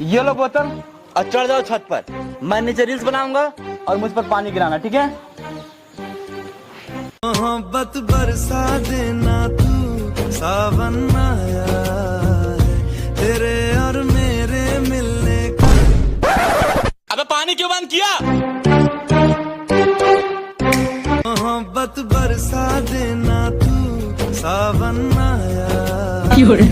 ये लो बोतल और चढ़ जाओ छत पर। मैं नीचे रील्स बनाऊंगा और मुझ पर पानी गिराना, ठीक है? मोहब्बत बरसा देना तू, सावन आया है तेरे और मेरे मिलने का। अबे पानी क्यों बंद किया? मोहब्बत बरसा देना तू, सावन आया।有人。